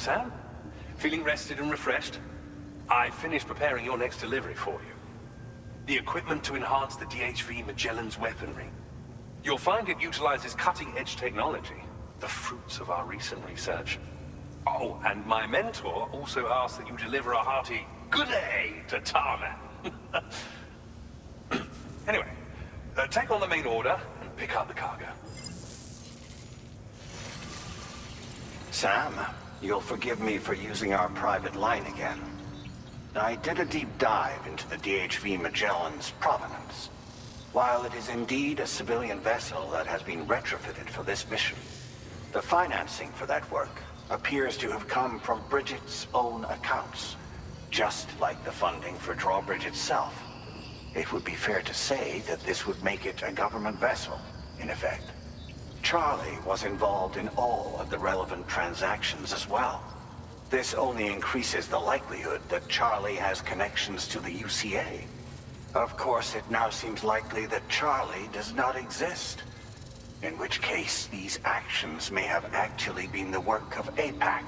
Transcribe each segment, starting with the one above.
Sam? Feeling rested and refreshed? I finished preparing your next delivery for you. The equipment to enhance the DHV Magellan's weaponry. You'll find it utilizes cutting-edge technology, the fruits of our recent research. Oh, and my mentor also asked that you deliver a hearty good day to Tarman. Anyway, take on the main order and pick up the cargo. Sam, you'll forgive me for using our private line again. I did a deep dive into the DHV Magellan's provenance. While it is indeed a civilian vessel that has been retrofitted for this mission, the financing for that work appears to have come from Bridget's own accounts, just like the funding for Drawbridge itself. It would be fair to say that this would make it a government vessel, in effect. Charlie was involved in all of the relevant transactions as well. This only increases the likelihood that Charlie has connections to the UCA. Of course, it now seems likely that Charlie does not exist. In which case, these actions may have actually been the work of APAC.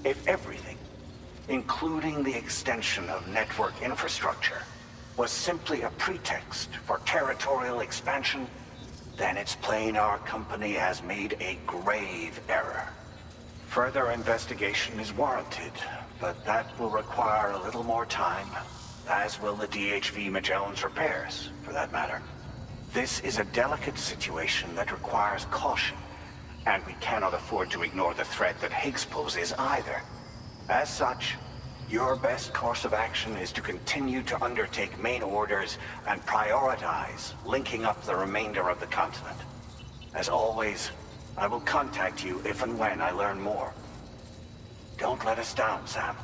If everything, including the extension of network infrastructure, was simply a pretext for territorial expansion, then it's plain our company has made a grave error. Further investigation is warranted, but that will require a little more time, as will the DHV Magellan's repairs, for that matter. This is a delicate situation that requires caution, and we cannot afford to ignore the threat that Higgs poses either. As such, your best course of action is to continue to undertake main orders and prioritize linking up the remainder of the continent. As always, I will contact you if and when I learn more. Don't let us down, Sam.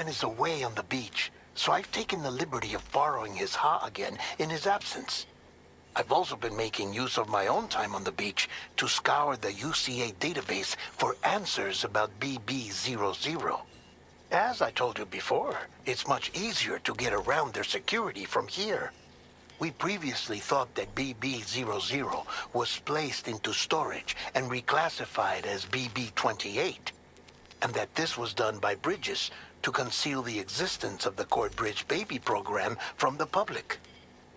Is away on the beach, so I've taken the liberty of borrowing his Ha again in his absence. I've also been making use of my own time on the beach to scour the UCA database for answers about BB00. As I told you before, it's much easier to get around their security from here. We previously thought that BB00 was placed into storage and reclassified as BB28, and that this was done by Bridges to conceal the existence of the Cord Bridge baby program from the public.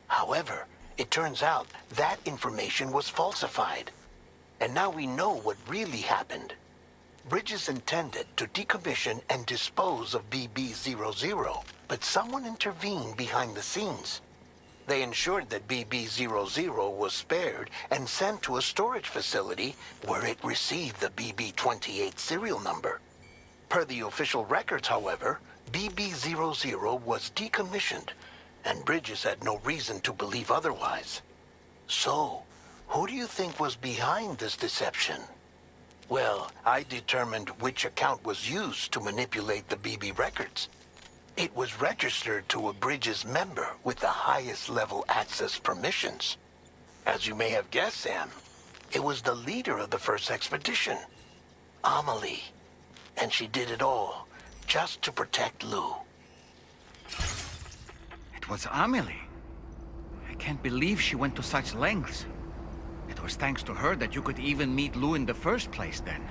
However, it turns out that information was falsified. And now we know what really happened. Bridges intended to decommission and dispose of BB00, but someone intervened behind the scenes. They ensured that BB00 was spared and sent to a storage facility where it received the BB28 serial number. Per the official records, however, BB00 was decommissioned, and Bridges had no reason to believe otherwise. So, Who do you think was behind this deception? Well, I determined which account was used to manipulate the BB records. It was registered to a Bridges member with the highest level access permissions. As you may have guessed, Sam, it was the leader of the first expedition, Amelie. And she did it all just to protect Lou. It was Amelie. I can't believe she went to such lengths. It was thanks to her that you could even meet Lou in the first place, then.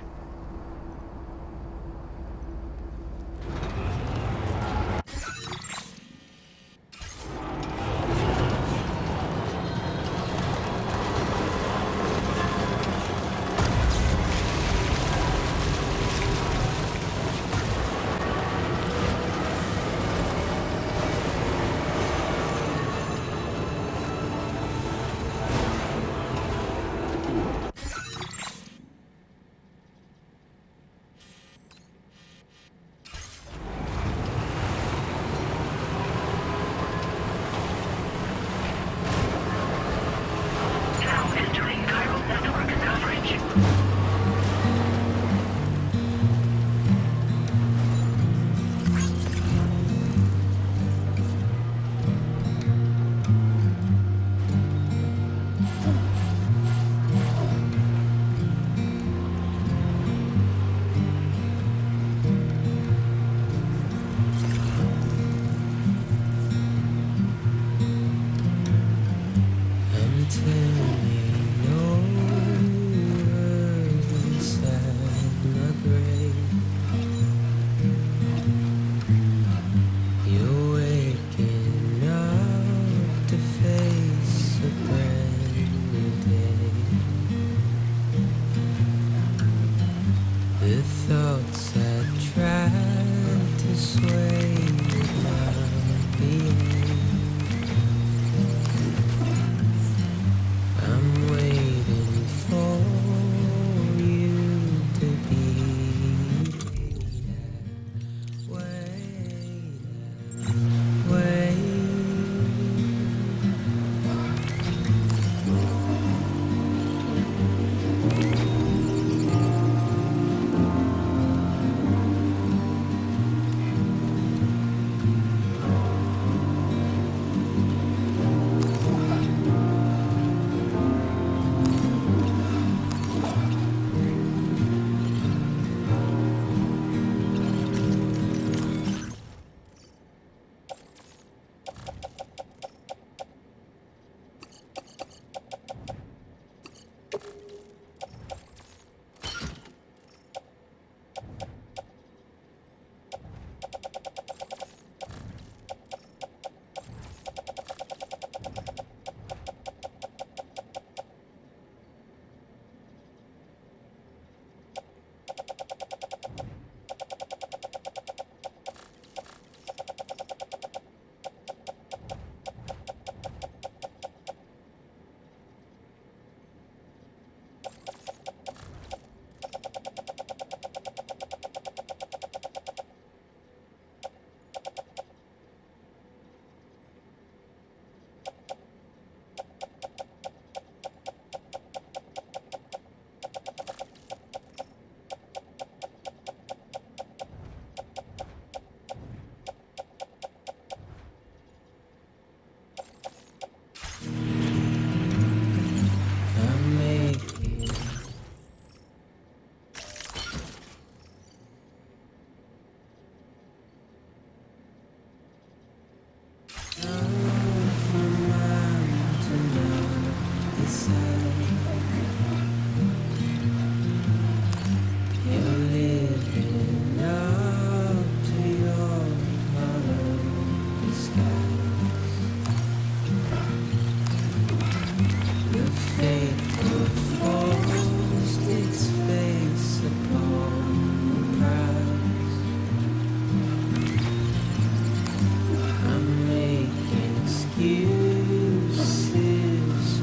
Excuses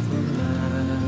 for my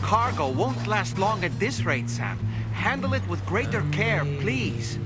cargo won't last long at this rate, Sam. Handle it with greater care, please.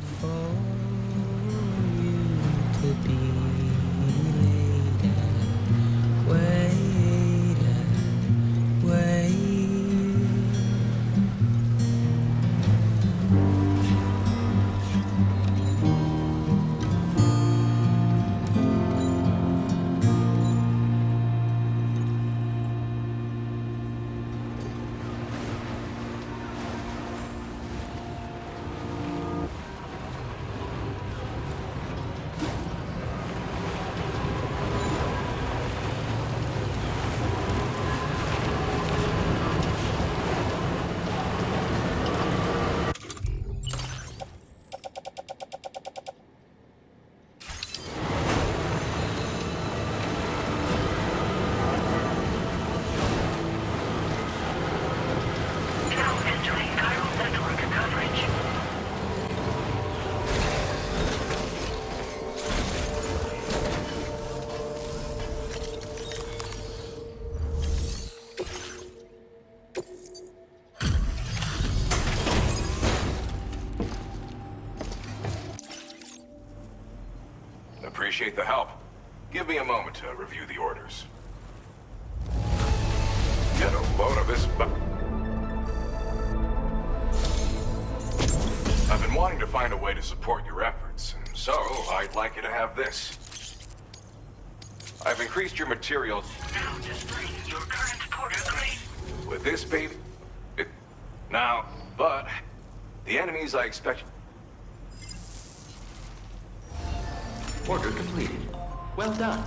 Appreciate the help. Give me a moment to review the orders. Get a load of this I've been wanting to find a way to support your efforts, and so I'd like you to have this. I've increased your materials. Now displaying your current porter grade. With this baby... Now, but... The enemies I expect... Order completed. Well done.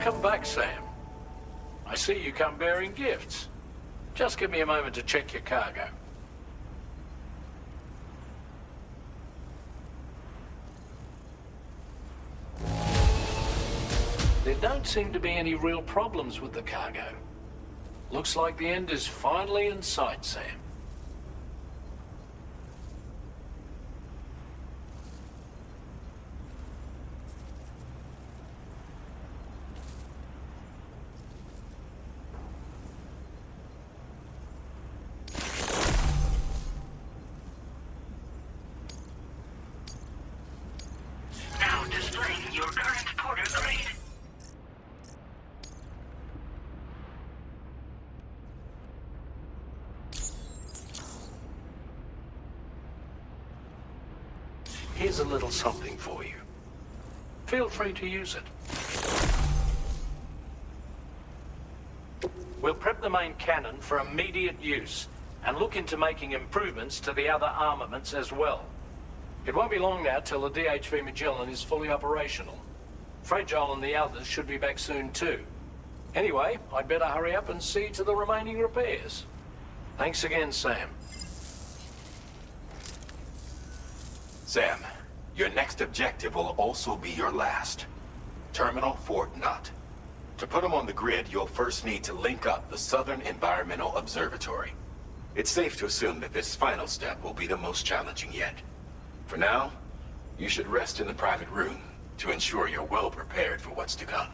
Welcome back, Sam. I see you come bearing gifts. Just give me a moment to check your cargo. There don't seem to be any real problems with the cargo. Looks like the end is finally in sight, Sam. Here's a little something for you. Feel free to use it. We'll prep the main cannon for immediate use and look into making improvements to the other armaments as well. It won't be long now till the DHV Magellan is fully operational. Fragile and the others should be back soon too. Anyway, I'd better hurry up and see to the remaining repairs. Thanks again, Sam. Sam, your next objective will also be your last. Terminal Fort Knott. To put them on the grid, you'll first need to link up the Southern Environmental Observatory. It's safe to assume that this final step will be the most challenging yet. For now, you should rest in the private room to ensure you're well prepared for what's to come.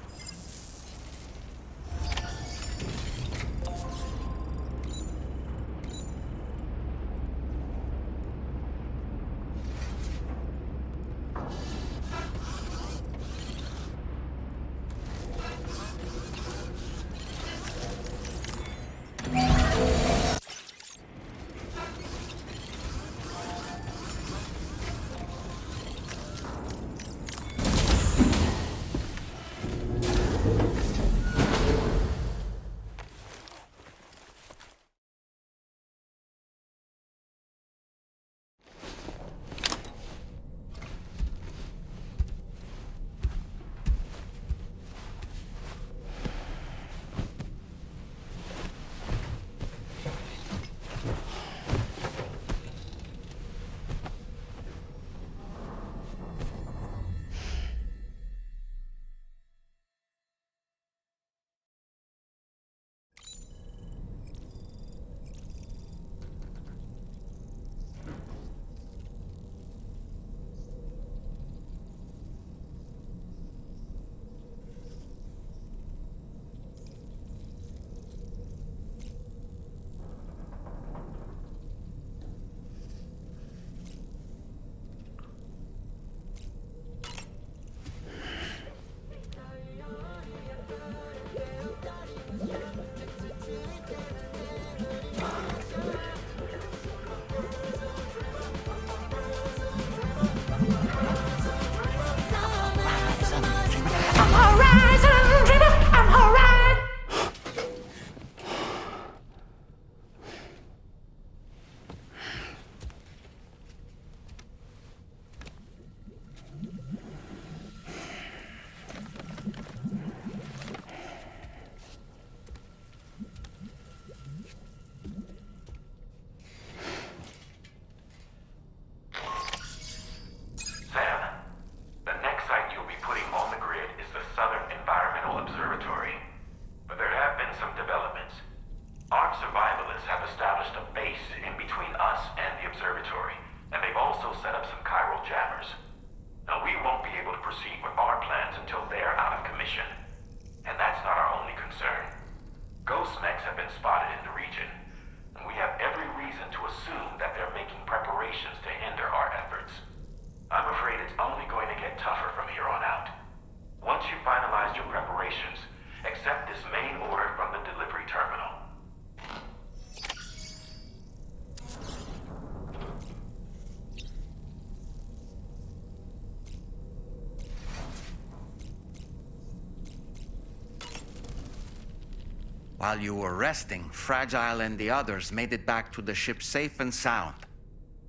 While you were resting, Fragile and the others made it back to the ship safe and sound.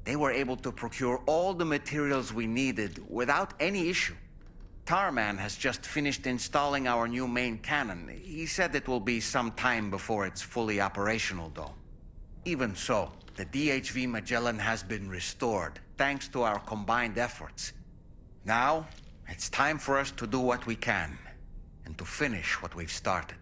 They were able to procure all the materials we needed without any issue. Tarman has just finished installing our new main cannon. He said it will be some time before it's fully operational, though. Even so, the DHV Magellan has been restored, thanks to our combined efforts. Now, it's time for us to do what we can, and to finish what we've started.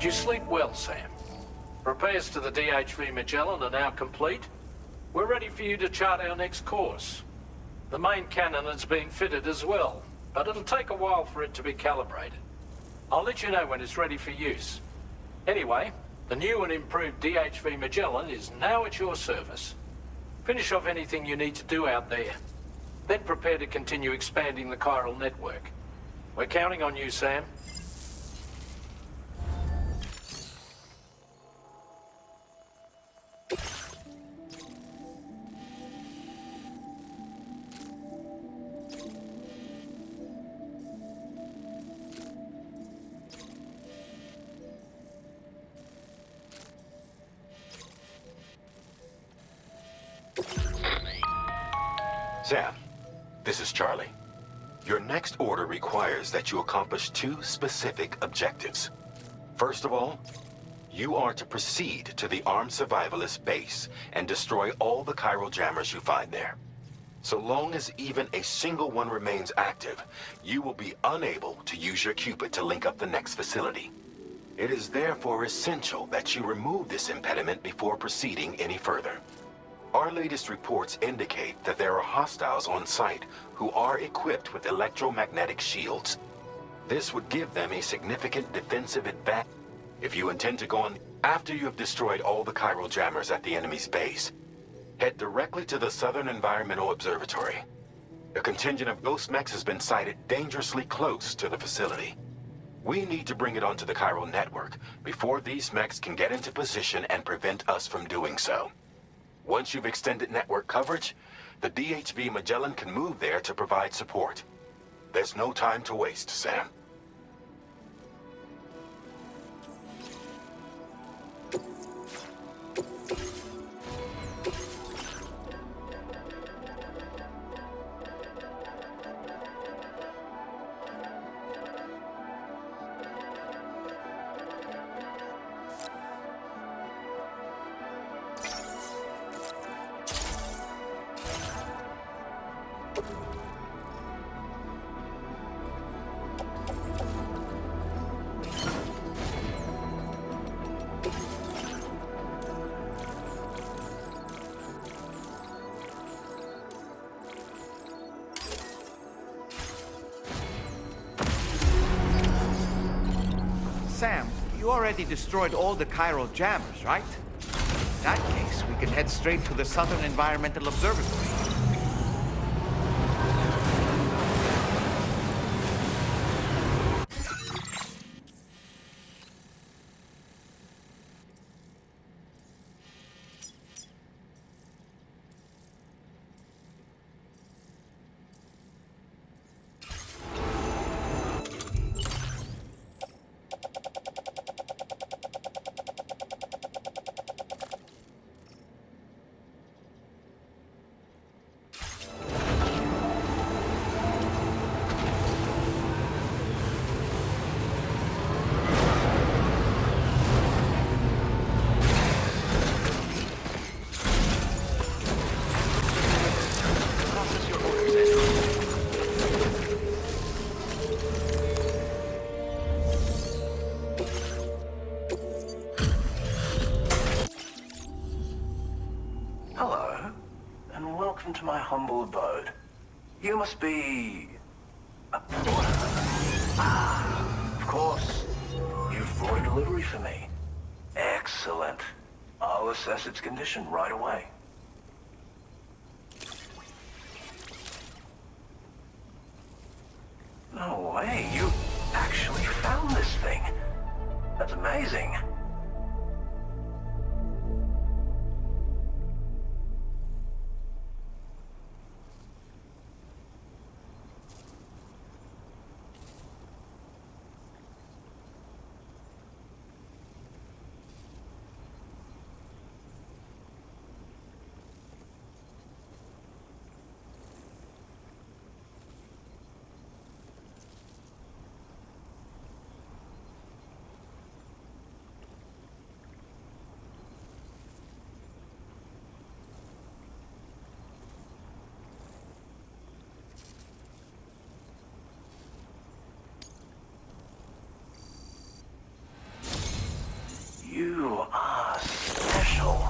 Did you sleep well, Sam? Repairs to the DHV Magellan are now complete, we're ready for you to chart our next course. The main cannon is being fitted as well, but it'll take a while for it to be calibrated. I'll let you know when it's ready for use. Anyway, the new and improved DHV Magellan is now at your service. Finish off anything you need to do out there. Then prepare to continue expanding the chiral network. We're counting on you, Sam. Sam, this is Charlie. Your next order requires that you accomplish two specific objectives. First of all, you are to proceed to the armed survivalist base and destroy all the chiral jammers you find there. So long as even a single one remains active, you will be unable to use your Cupid to link up the next facility. It is therefore essential that you remove this impediment before proceeding any further. Our latest reports indicate that there are hostiles on site who are equipped with electromagnetic shields. This would give them a significant defensive advantage. If you intend to go on after you have destroyed all the chiral jammers at the enemy's base, head directly to the Southern Environmental Observatory. A contingent of ghost mechs has been sighted dangerously close to the facility. We need to bring it onto the chiral network before these mechs can get into position and prevent us from doing so. Once you've extended network coverage, the DHV Magellan can move there to provide support. There's no time to waste, Sam. Sam, you already destroyed all the chiral jammers, right? In that case, we can head straight to the Southern Environmental Observatory. Hello, and welcome to my humble abode. You must be... a porter. Ah, of course. You've brought a delivery for me. Excellent. I'll assess its condition right away. No way, you actually found this thing. That's amazing. You are special.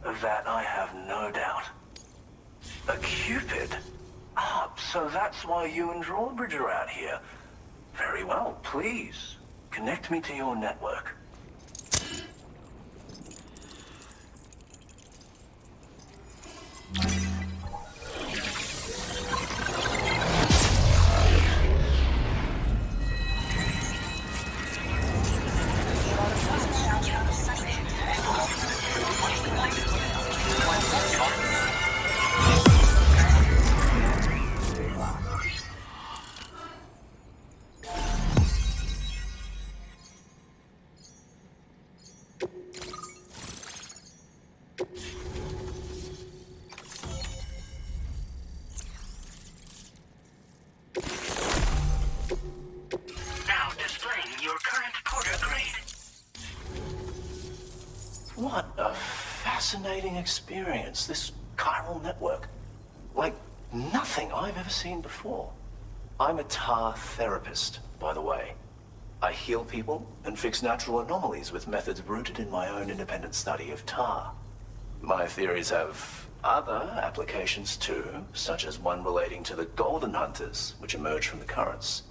A Of that, I have no doubt. A Cupid? Ah, so that's why you and Drawbridge are out here. Very well, please. Connect me to your network. Now displaying your current porter grade. What a fascinating experience, this chiral network. Like nothing I've ever seen before. I'm a tar therapist, by the way. I heal people and fix natural anomalies with methods rooted in my own independent study of tar. My theories have other applications too, such as one relating to the golden hunters, which emerge from the currents.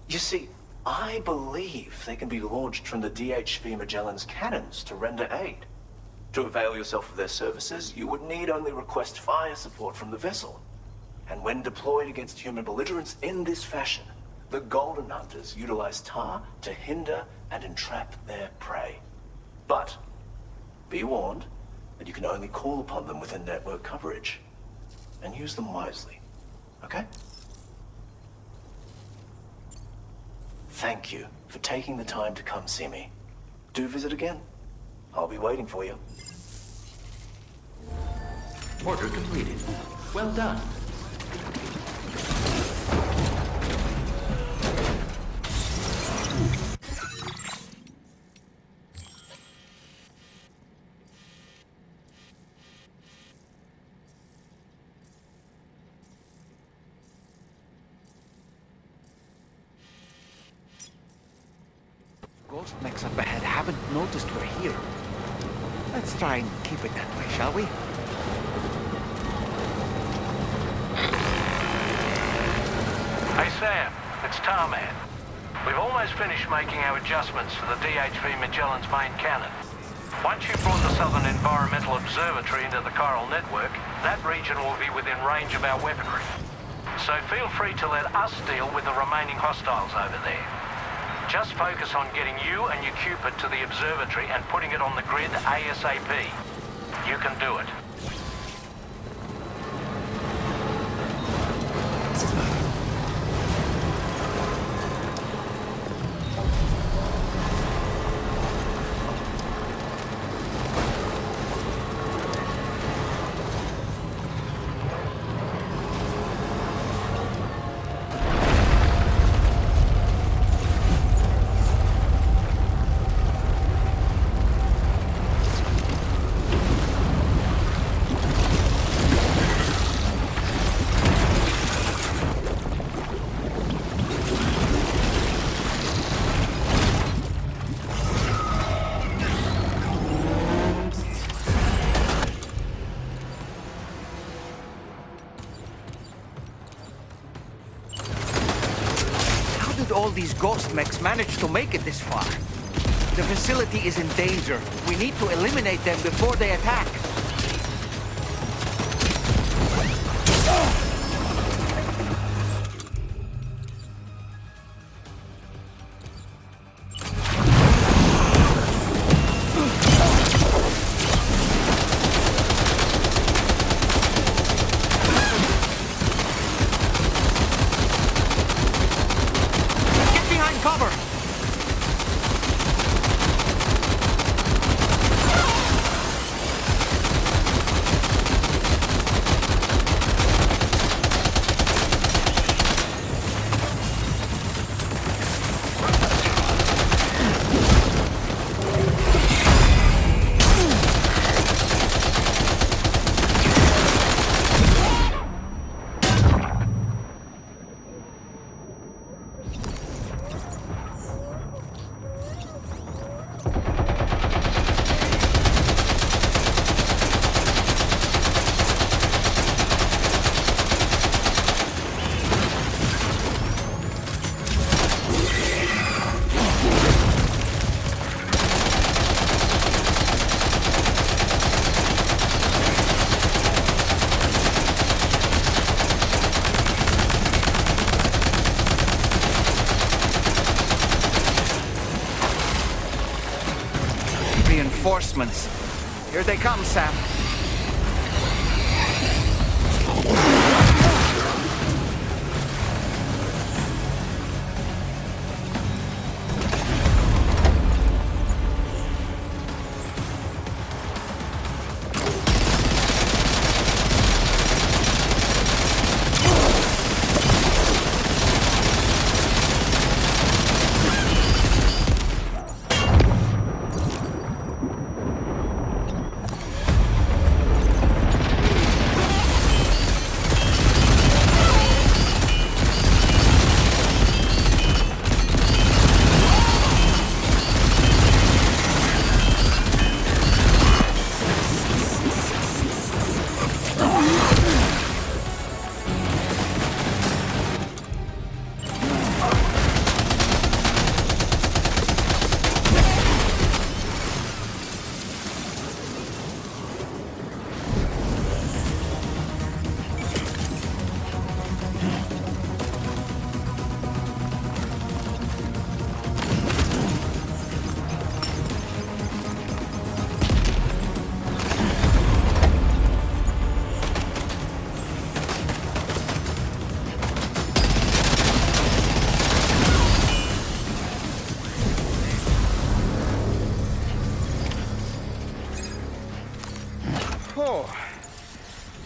You see, I believe they can be launched from the DHV Magellan's cannons to render aid. To avail yourself of their services, you would need only request fire support from the vessel. And when deployed against human belligerents in this fashion, the golden hunters utilize tar to hinder and entrap their prey. But be warned that you can only call upon them within network coverage. And use them wisely, okay? Thank you for taking the time to come see me. Do visit again. I'll be waiting for you. Order completed. Well done. Ghost mechs up ahead haven't noticed we're here. Let's try and keep it that way, shall we? Hey Sam, it's Tarman. We've almost finished making our adjustments for the DHV Magellan's main cannon. Once you've brought the Southern Environmental Observatory into the chiral network, that region will be within range of our weaponry. So feel free to let us deal with the remaining hostiles over there. Just focus on getting you and your Cupid to the observatory and putting it on the grid ASAP. You can do it. All these ghost mechs managed to make it this far. The facility is in danger. We need to eliminate them before they attack. reinforcements. Here they come, Sam.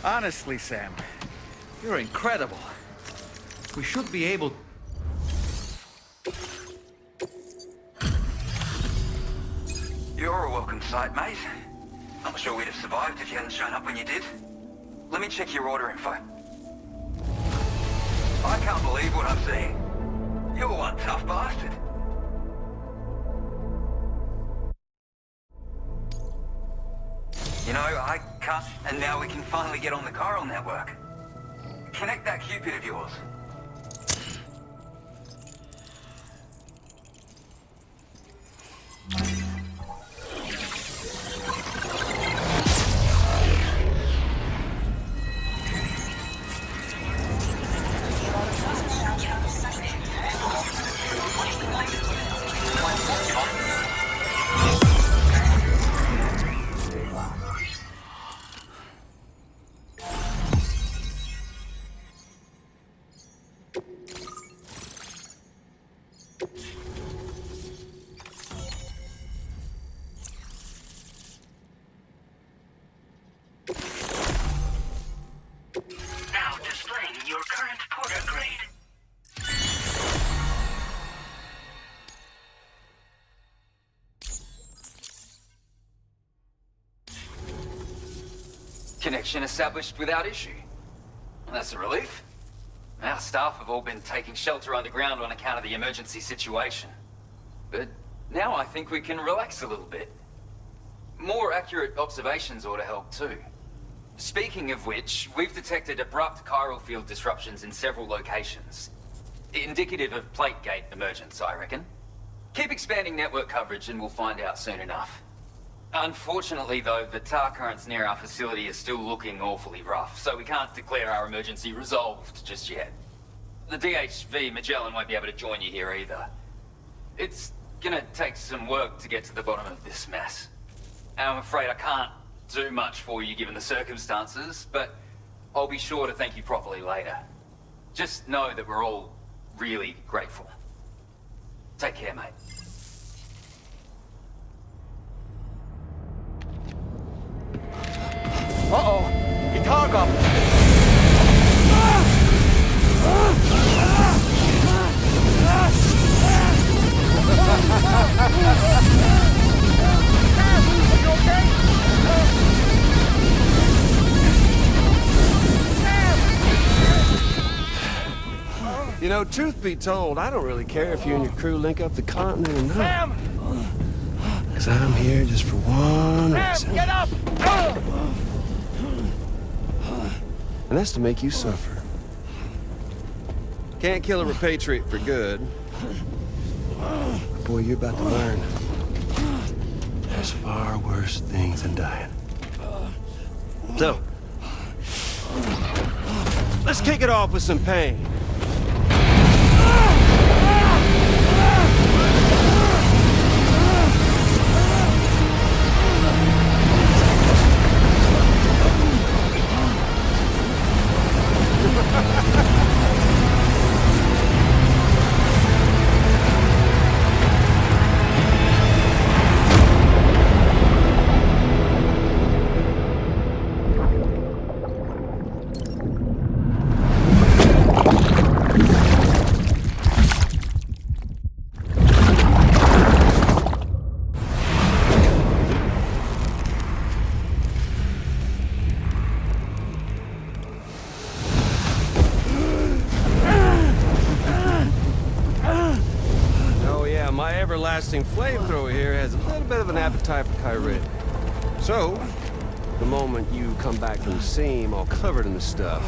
Honestly, Sam, you're incredible. We should be able... You're a welcome sight, mate. I'm not sure we'd have survived if you hadn't shown up when you did. Let me check your order info. I can't believe what I'm seeing. You're one tough bastard. You know, I can't... And now we can finally get on the chiral network. Connect that Cupid of yours. Connection established without issue. Well, that's a relief. Our staff have all been taking shelter underground on account of the emergency situation. But now I think we can relax a little bit. More accurate observations ought to help too. Speaking of which, we've detected abrupt chiral field disruptions in several locations. Indicative of plate gate emergence, I reckon. Keep expanding network coverage and we'll find out soon enough. Unfortunately, though, the tar currents near our facility are still looking awfully rough, so we can't declare our emergency resolved just yet. The DHV Magellan won't be able to join you here either. It's gonna take some work to get to the bottom of this mess. And I'm afraid I can't do much for you given the circumstances, but I'll be sure to thank you properly later. Just know that we're all really grateful. Take care, mate. Uh-oh! Guitar goblin! Are you okay? You know, truth be told, I don't really care if you and your crew link up the continent or not. Sam! Because I'm here just for one reason. Sam, get up! And that's to make you suffer. Can't kill a repatriate for good. But boy, you're about to learn. There's far worse things than dying. So, let's kick it off with some pain. long-lasting flamethrower here has a little bit of an appetite for Kyrit. So, the moment you come back from the scene all covered in the stuff,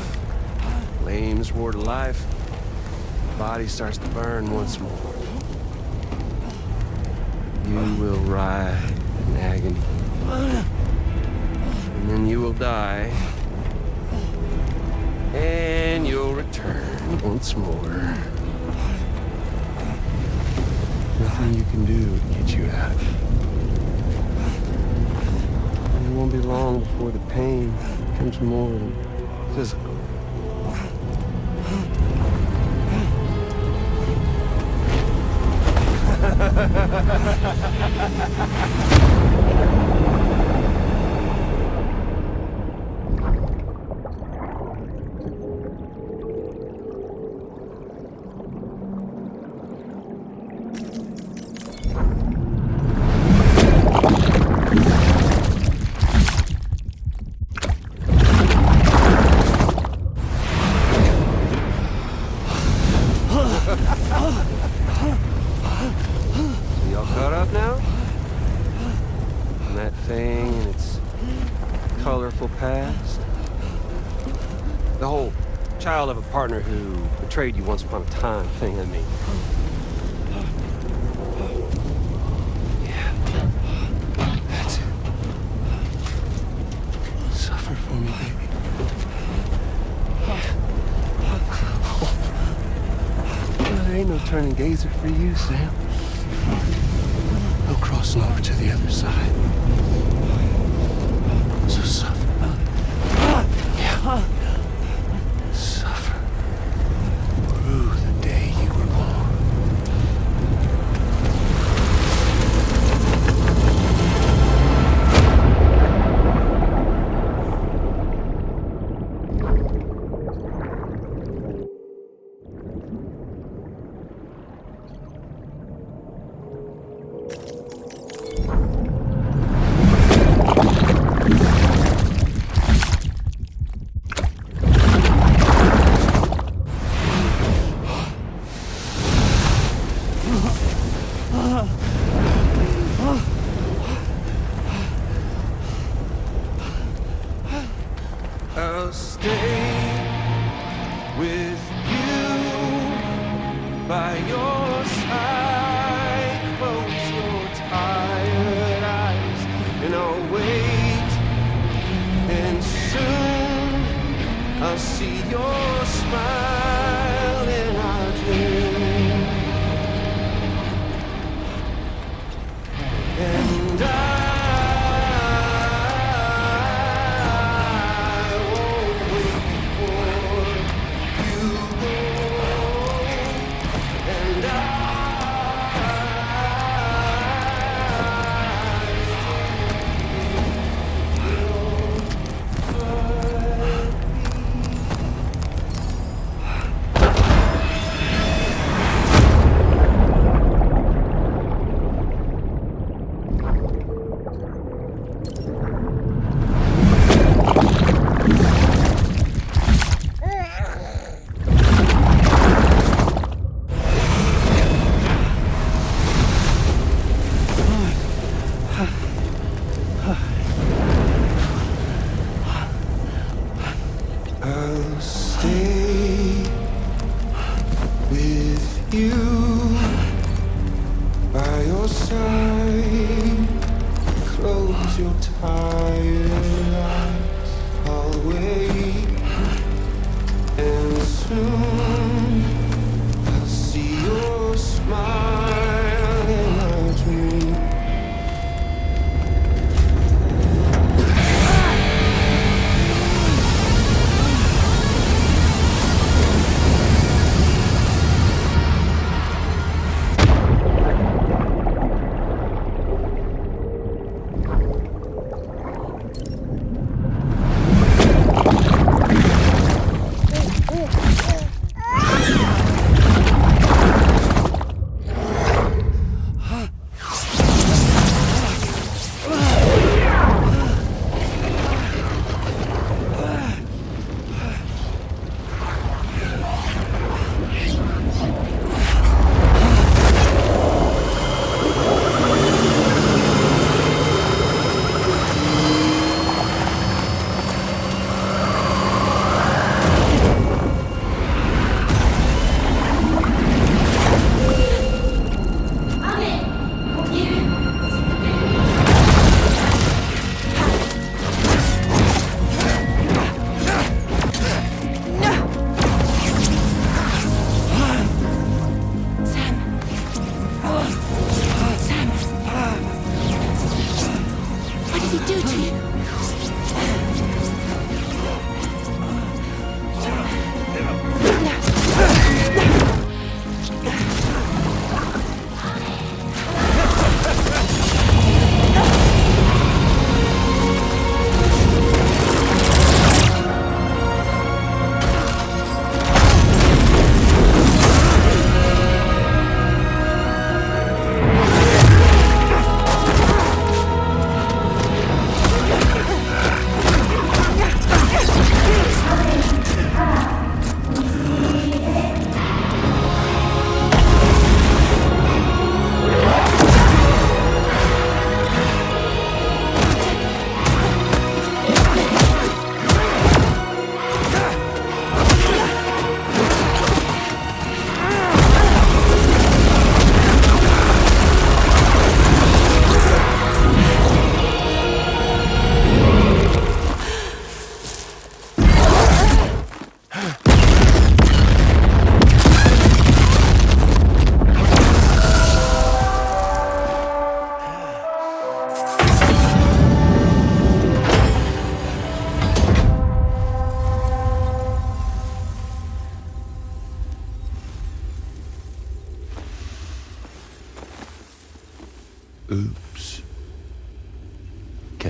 flames roar to life, the body starts to burn once more. You will writhe in agony. And then you will die. And you'll return once more. Nothing you can do to get you out. And it won't be long before the pain becomes more than physical. Y'all caught up now? And that thing and its colorful past? The whole child of a partner who betrayed you once upon a time thing, I mean. Yeah. That's it. Suffer for me, baby. There ain't no turning gazer for you, Sam. No crossing over to the other side. So suffer. Yeah. Suffer. Through the day you were born. I'll stay with you by your side. Close your tired eyes and I'll wait. And soon I'll see your smile in our dream. And I'll stay with you by your side. Close your tired eyes. I'll wait, and soon I'll see your smile in my dream.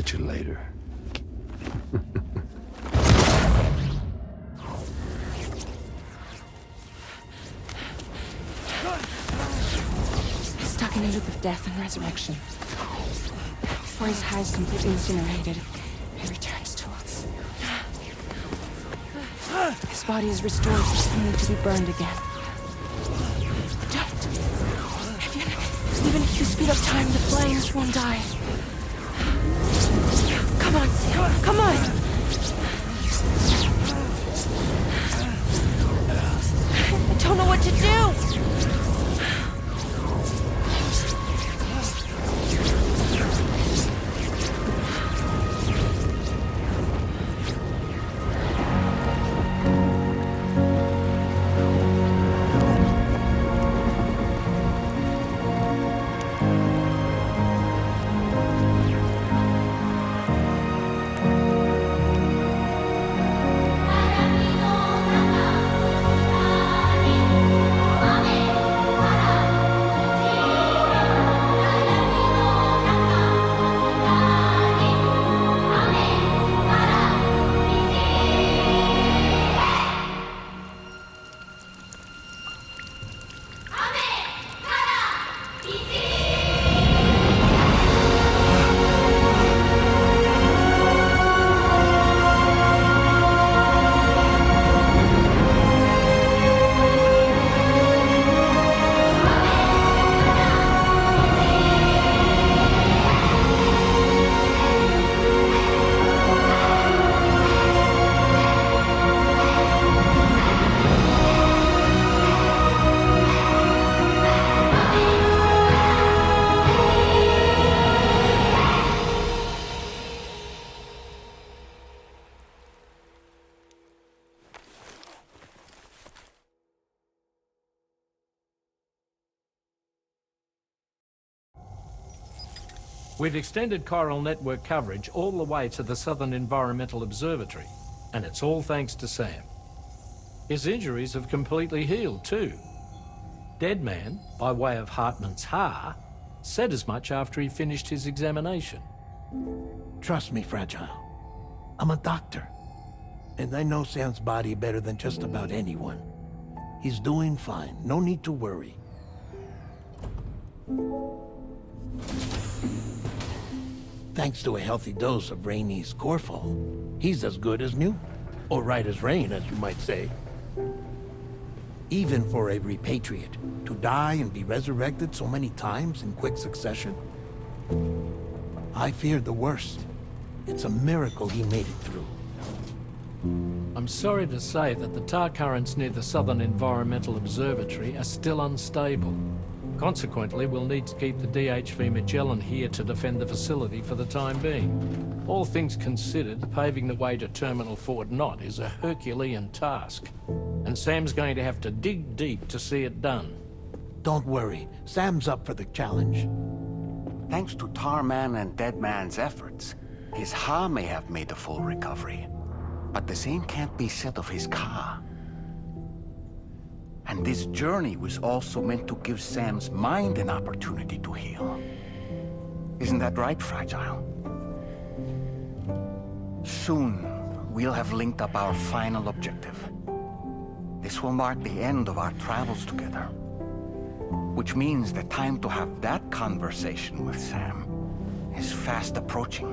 get you later. Stuck in a loop of death and resurrection. Before his high is completely incinerated, he returns to us. His body is restored, only to be burned again. Don't. Even if you speed up time, the flames won't die. Come on, Sam. Come on! I don't know what to do! We've extended chiral network coverage all the way to the Southern Environmental Observatory, and it's all thanks to Sam. His injuries have completely healed too. Deadman, by way of Hartman's Ha, said as much after he finished his examination. Trust me, Fragile. I'm a doctor. And I know Sam's body better than just about anyone. He's doing fine. No need to worry. Thanks to a healthy dose of Rainey's Corfol, he's as good as new. Or right as rain, as you might say. Even for a repatriate, to die and be resurrected so many times in quick succession. I feared the worst. It's a miracle he made it through. I'm sorry to say that the tar currents near the Southern Environmental Observatory are still unstable. Consequently, we'll need to keep the DHV Magellan here to defend the facility for the time being. All things considered, paving the way to Terminal Fort Knott is a Herculean task. And Sam's going to have to dig deep to see it done. Don't worry. Sam's up for the challenge. Thanks to Tarman and Deadman's efforts, his Ha may have made a full recovery. But the same can't be said of his Ka. And this journey was also meant to give Sam's mind an opportunity to heal. Isn't that right, Fragile? Soon, we'll have linked up our final objective. This will mark the end of our travels together. Which means the time to have that conversation with Sam is fast approaching.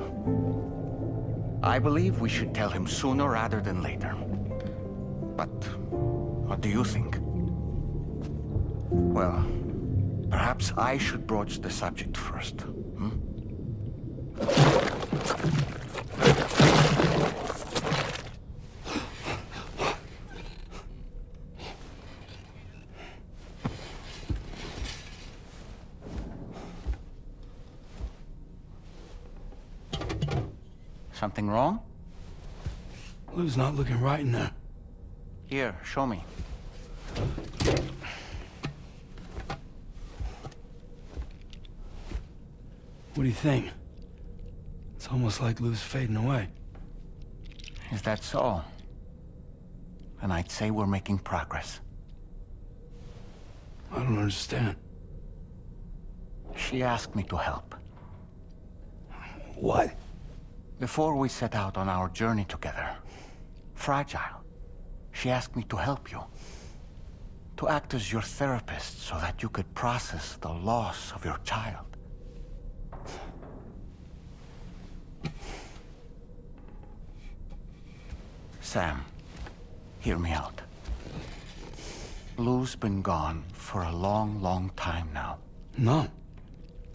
I believe we should tell him sooner rather than later. But what do you think? Well, perhaps I should broach the subject first, Something wrong? Lou's not looking right in there. Here, show me. What do you think? It's almost like Lou's fading away. Is that so? Then I'd say we're making progress. I don't understand. She asked me to help. What? Before we set out on our journey together, Fragile, she asked me to help you. To act as your therapist so that you could process the loss of your child. Sam, hear me out. Lou's been gone for a long, long time now. No.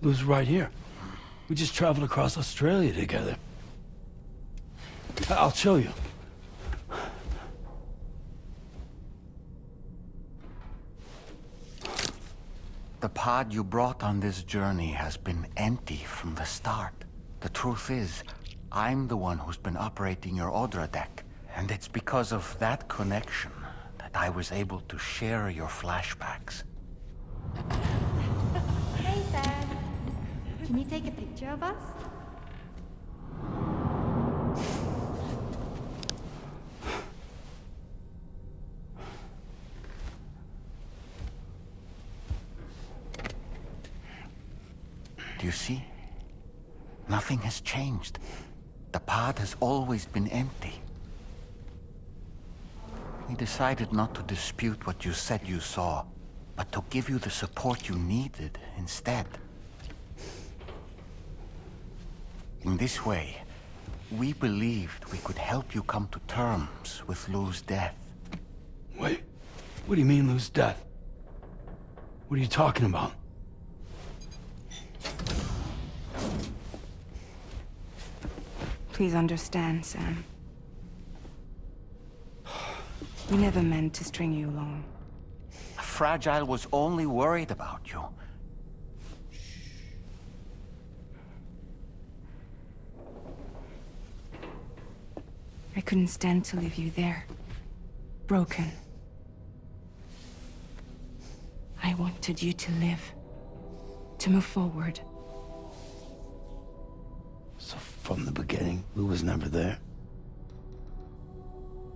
Lou's right here. We just traveled across Australia together. I'll show you. The pod you brought on this journey has been empty from the start. The truth is, I'm the one who's been operating your Odra deck. And it's because of that connection that I was able to share your flashbacks. Hey, Sam. Can you take a picture of us? Do you see? Nothing has changed. The pod has always been empty. We decided not to dispute what you said you saw, but to give you the support you needed instead. In this way, we believed we could help you come to terms with Lou's death. Wait, what do you mean Lou's death? What are you talking about? Please understand, Sam. We never meant to string you along. Fragile was only worried about you. I couldn't stand to leave you there. Broken. I wanted you to live. To move forward. So from the beginning, Lou was never there?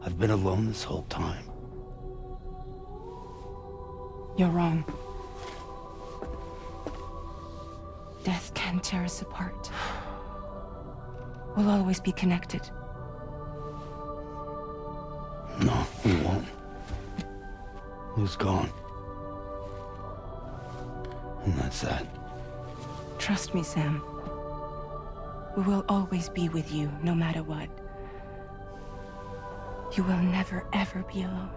I've been alone this whole time. You're wrong. Death can tear us apart. We'll always be connected. No, we won't. Lou's gone. And that's that. Trust me, Sam. We will always be with you, no matter what. You will never, ever be alone.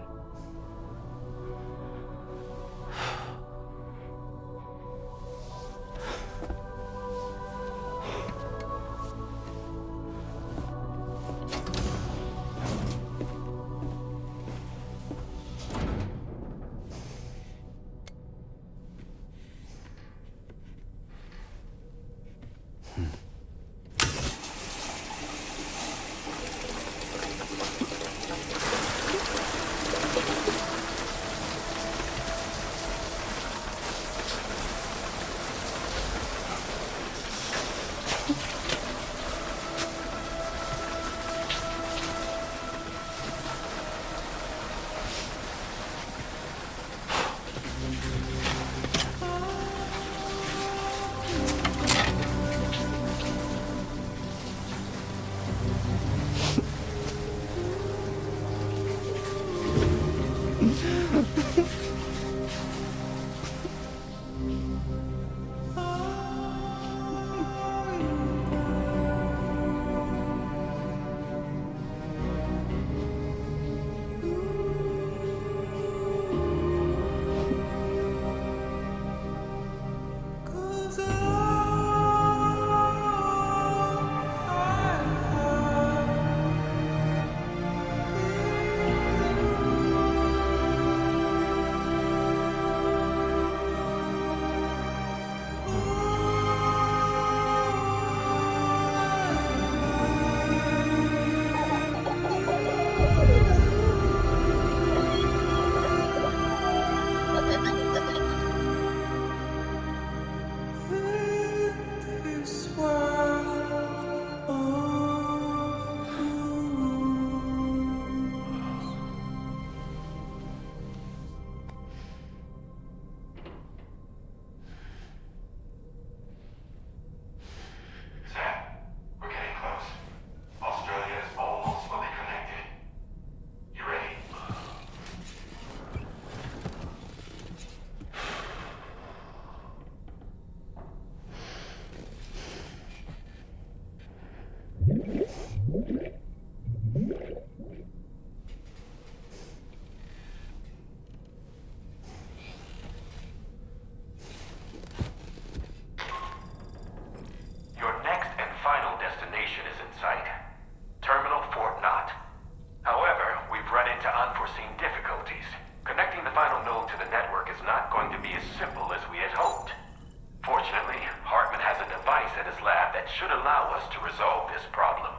should allow us to resolve this problem.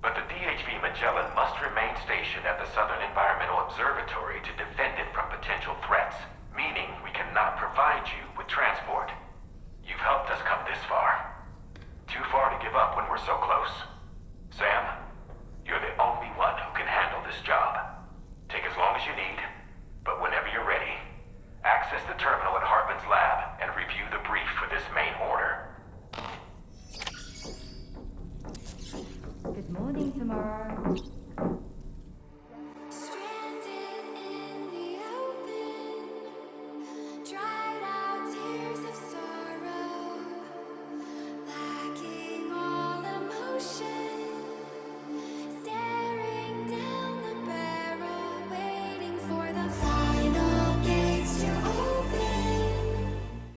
But the DHV Magellan must remain stationed at the Southern Environmental Observatory to defend it from potential threats, meaning we cannot provide you with transport. You've helped us come this far. Too far to give up when we're so close. Sam, you're the only one who can handle this job. Take as long as you need, but whenever you're ready, access the terminal at Hartman's lab and review the brief for this main order. Good morning, Tamara.